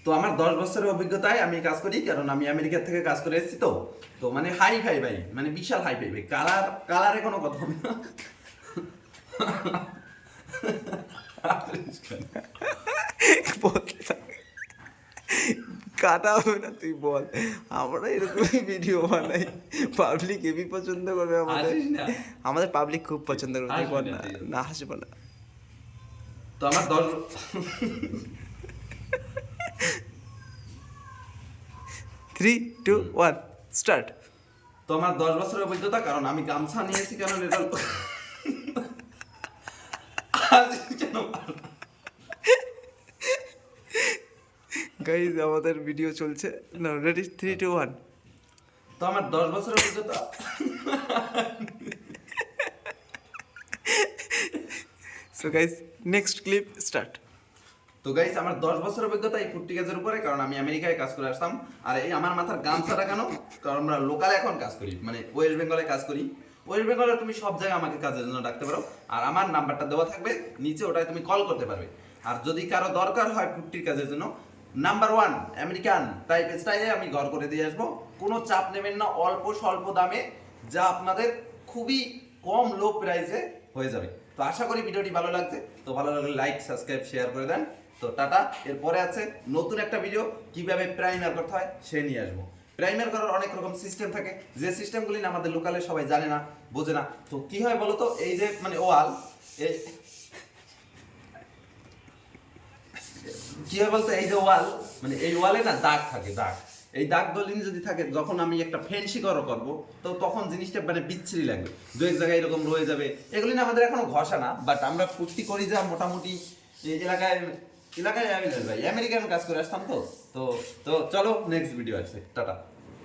তো আমার 10 বছরের অভিজ্ঞতায় আমি কাজ করি, কারণ আমি আমেরিকা থেকে কাজ করে এসেছি। তো তো মানে হাই ফাই ভাই, মানে বিশাল হাই ফাই ভাই, কালারে কোনো কথা হবে না। কাটা হবে না, তুই বল। আমরা এরকমই ভিডিও বানাই, পাবলিক হেভি পছন্দ করবে আমাদের। হাসিস না। আমাদের পাবলিক খুব পছন্দ করবে, তুই বল হাসবি না না। তুই। না হাসবো না। তো আমার 10 3, 2, 1 স্টার্ট। তো আমার 10 বছরের অভিজ্ঞতা, কারণ আমি গামছা নিয়েছি, কারণ এটা হাসিস কেন? গাইজ আমাদের ভিডিও চলছে না, রেডি 3, 2, 1। তো আমার 10 বছরের অভিজ্ঞতা। So guys next clip start. তো গাইস, আমার 10 বছর অভিজ্ঞতা এই ফুড কাজের উপরে, কারণ আমি আমেরিকায় কাজ করে আসতাম। আর এই আমার মাথার গামছাটা কেন? কারণ আমরা লোকালে এখন কাজ করি, মানে ওয়েস্ট বেঙ্গলে কাজ করি। ওয়েস্ট বেঙ্গলে তুমি সব জায়গায় আমাকে কাজের জন্য ডাকতে পারো, আর আমার নাম্বারটা দেওয়া থাকবে নিচে, ওটায় তুমি কল করতে পারবে। আর যদি কারো দরকার হয় ফুডটির কাজের জন্য, নাম্বার 1 আমেরিকান টাইপ স্টাইলে আমি ঘর করে দিয়ে আসবো। কোনো চাপ নেবেন না, অল্প স্বল্প দামে, যা আপনাদের খুবই কম লো প্রাইসে হয়ে যাবে। তো আশা করি ভিডিওটি ভালো লাগছে। তো ভালো লাগলে লাইক, সাবস্ক্রাইব, শেয়ার করে দেন। তো টাটা। এরপরে আছে নতুন একটা ভিডিও, কিভাবে প্রাইমার করতে হয় সে নিয়ে আসবো। প্রাইমার করার অনেক রকম সিস্টেম থাকে, যে সিস্টেমগুলি না আমাদের লোকালে সবাই জানে না, বোঝে না। তো কি হয় বলো তো, এই যে মানে ওয়াল, এই কি হয় বলতো, এই যে ওয়াল, মানে এই ওয়ালে না দাগ থাকে, দাগ। এই দাগ দলিন যদি থাকে, যখন আমি একটা ফেন্সি করবো, তো তখন জিনিসটা মানে বিচ্ছিরি লাগবে, দু এক জায়গায় এরকম রয়ে যাবে। এগুলি না আমাদের এখনো ঘষা না, বাট আমরা ফুর্তি করি যা মোটামুটি এই এলাকায় এলাকায় ভাই আমেরিকান কাজ করে আসতাম। তো তো তো চলো নেক্সট ভিডিও আছে, টাটা।